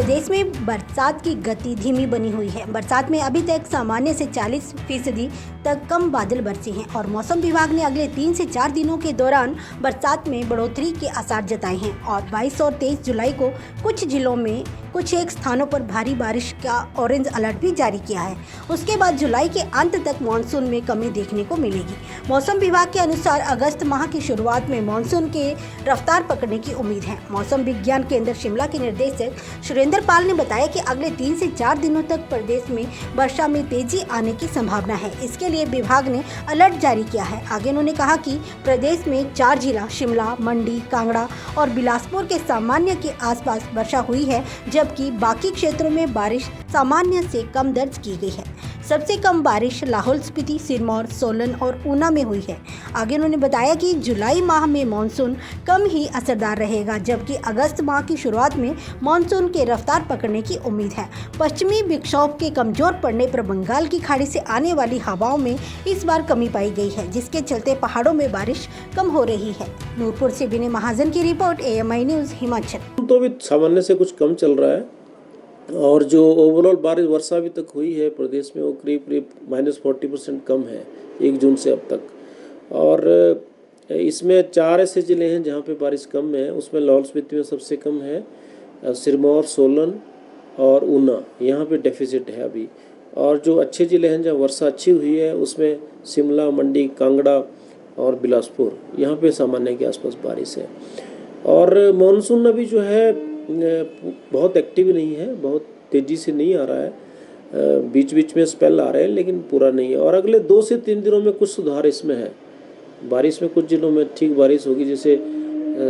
प्रदेश में बरसात की गति धीमी बनी हुई है। बरसात में अभी तक सामान्य से 40% तक कम बादल बरसे हैं और मौसम विभाग ने अगले 3 से 4 दिनों के दौरान बरसात में बढ़ोतरी के आसार जताए हैं और 22 और 23 जुलाई को कुछ जिलों में कुछ एक स्थानों पर भारी बारिश का ऑरेंज अलर्ट भी जारी किया है। उसके बाद जुलाई के अंत तक मानसून में कमी देखने को मिलेगी। मौसम विभाग के अनुसार अगस्त माह की शुरुआत में मानसून के रफ्तार पकड़ने की उम्मीद है। मौसम विज्ञान केंद्र शिमला के निर्देशक सुरेंद्र पाल ने बताया कि अगले 3 से 4 दिनों तक प्रदेश में वर्षा में तेजी आने की संभावना है। इसके लिए विभाग ने अलर्ट जारी किया है। आगे उन्होंने कहा कि प्रदेश में 4 जिला शिमला, मंडी, कांगड़ा और बिलासपुर के सामान्य के आसपास वर्षा हुई है, जबकि बाकी क्षेत्रों में बारिश सामान्य से कम दर्ज की गई है। सबसे कम बारिश लाहौल स्पीति, सिरमौर, सोलन और ऊना में हुई है। आगे उन्होंने बताया कि जुलाई माह में मानसून कम ही असरदार रहेगा, जबकि अगस्त माह की शुरुआत में मानसून के रफ्तार पकड़ने की उम्मीद है। पश्चिमी विक्षोभ के कमजोर पड़ने पर बंगाल की खाड़ी से आने वाली हवाओं में इस बार कमी पाई गई है, जिसके चलते पहाड़ों में बारिश कम हो रही है। नूरपुर से विनय महाजन की रिपोर्ट, AMI न्यूज़ हिमाचल। तो भी सामान्य से कुछ कम चल रहा है और जो ओवरऑल बारिश वर्षा अभी तक हुई है प्रदेश में वो करीब -40% कम है 1 जून से अब तक। और इसमें 4 ऐसे ज़िले हैं जहाँ पे बारिश कम है। उसमें लाहौल स्पीति में सबसे कम है, सिरमौर, सोलन और ऊना, यहाँ पे डेफिसिट है अभी। और जो अच्छे ज़िले हैं जहाँ वर्षा अच्छी हुई है उसमें शिमला, मंडी, कांगड़ा और बिलासपुर, यहाँ पे सामान्य के आसपास बारिश है। और मानसून अभी जो है बहुत एक्टिव नहीं है, बहुत तेज़ी से नहीं आ रहा है। बीच बीच में स्पेल आ रहे हैं लेकिन पूरा नहीं है। और अगले 2 से 3 दिनों में कुछ सुधार इसमें है। बारिश में कुछ जिलों में ठीक बारिश होगी, जैसे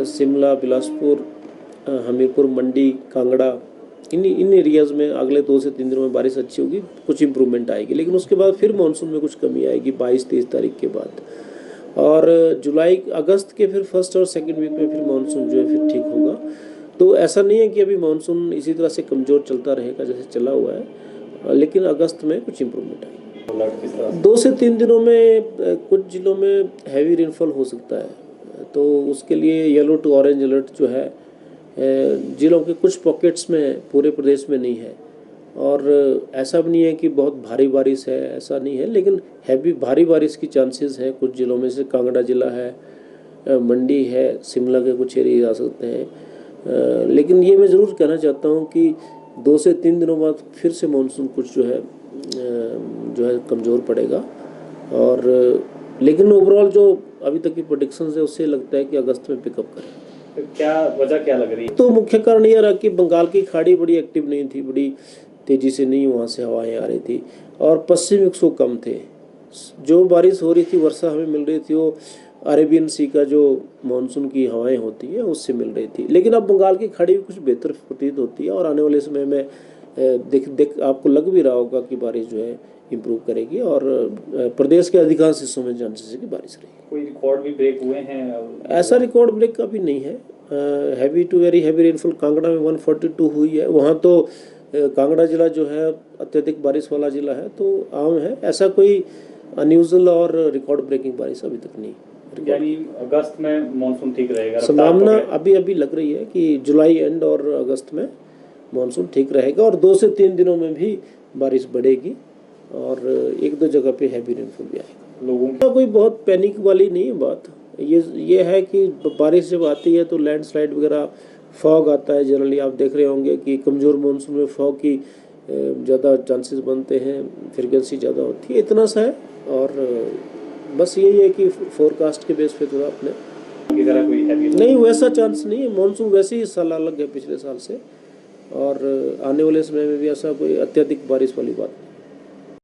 शिमला, बिलासपुर, हमीरपुर, मंडी, कांगड़ा, इन एरियाज़ में अगले 2 से 3 दिनों में बारिश अच्छी होगी, कुछ इम्प्रूवमेंट आएगी। लेकिन उसके बाद फिर मानसून में कुछ कमी आएगी 22-23 तारीख के बाद। और अगस्त के फिर 1st और 2nd वीक में फिर मानसून जो है फिर ठीक होगा। तो ऐसा नहीं है कि अभी मानसून इसी तरह से कमज़ोर चलता रहेगा जैसे चला हुआ है, लेकिन अगस्त में कुछ इम्प्रूवमेंट आएगी। 2 से 3 दिनों में कुछ जिलों में हैवी रेनफॉल हो सकता है, तो उसके लिए येलो टू ऑरेंज अलर्ट जो है जिलों के कुछ पॉकेट्स में, पूरे प्रदेश में नहीं है। और ऐसा भी नहीं है कि बहुत भारी बारिश है, ऐसा नहीं है, लेकिन हैवी भारी बारिश की चांसेस हैं कुछ जिलों में, से कांगड़ा जिला है, मंडी है, शिमला के कुछ एरिया आ सकते हैं। लेकिन ये मैं ज़रूर कहना चाहता हूँ कि 2 से 3 दिनों बाद फिर से मानसून कुछ जो है कमज़ोर पड़ेगा। और लेकिन ओवरऑल जो अभी तक की प्रेडिक्शंस है उससे लगता है कि अगस्त में पिकअप करें। तो क्या वजह क्या लग रही है? तो मुख्य कारण यह रहा कि बंगाल की खाड़ी बड़ी एक्टिव नहीं थी, बड़ी तेज़ी से नहीं वहाँ से हवाएं आ रही थी और पश्चिमी विक्षोभ कम थे। जो बारिश हो रही थी, वर्षा हमें मिल रही थी, वो अरेबियन सी का जो मानसून की हवाएं होती हैं उससे मिल रही थी। लेकिन अब बंगाल की खाड़ी भी कुछ बेहतर प्रतीत होती है और आने वाले समय में देख आपको लग भी रहा होगा कि बारिश जो है इम्प्रूव करेगी और प्रदेश के अधिकांश हिस्सों में चांसेस है कि बारिश रहेगी। कोई रिकॉर्ड भी ब्रेक हुए हैं? ऐसा रिकॉर्ड ब्रेक अभी नहीं है। Heavy to very heavy rainfall Kangra में 142 हुई है। वहाँ तो कांगड़ा जिला जो है अत्यधिक बारिश वाला जिला है, तो आम है। ऐसा कोई अनयूजुअल और रिकॉर्ड ब्रेकिंग बारिश अभी तक नहीं। यानी अगस्त में मानसून ठीक रहेगा? संभावना अभी लग रही है कि जुलाई एंड और अगस्त में मानसून ठीक रहेगा और 2 से 3 दिनों में भी बारिश बढ़ेगी और 1-2 जगह पे हैवी रेनफॉल भी आएगा। लोगों का कोई बहुत पैनिक वाली नहीं है बात। ये है कि बारिश जब आती है तो लैंडस्लाइड वगैरह, फॉग आता है। जनरली आप देख रहे होंगे कि कमज़ोर मानसून में फॉग की ज़्यादा चांसेस बनते हैं, फ्रीक्वेंसी ज़्यादा होती है, इतना सा है। और बस यही है कि फोरकास्ट के बेस पे थोड़ा अपने नहीं, वैसा चांस नहीं है। मानसून वैसे ही इस साल अलग है पिछले साल से और आने वाले समय में भी ऐसा कोई अत्यधिक बारिश वाली बात नहीं।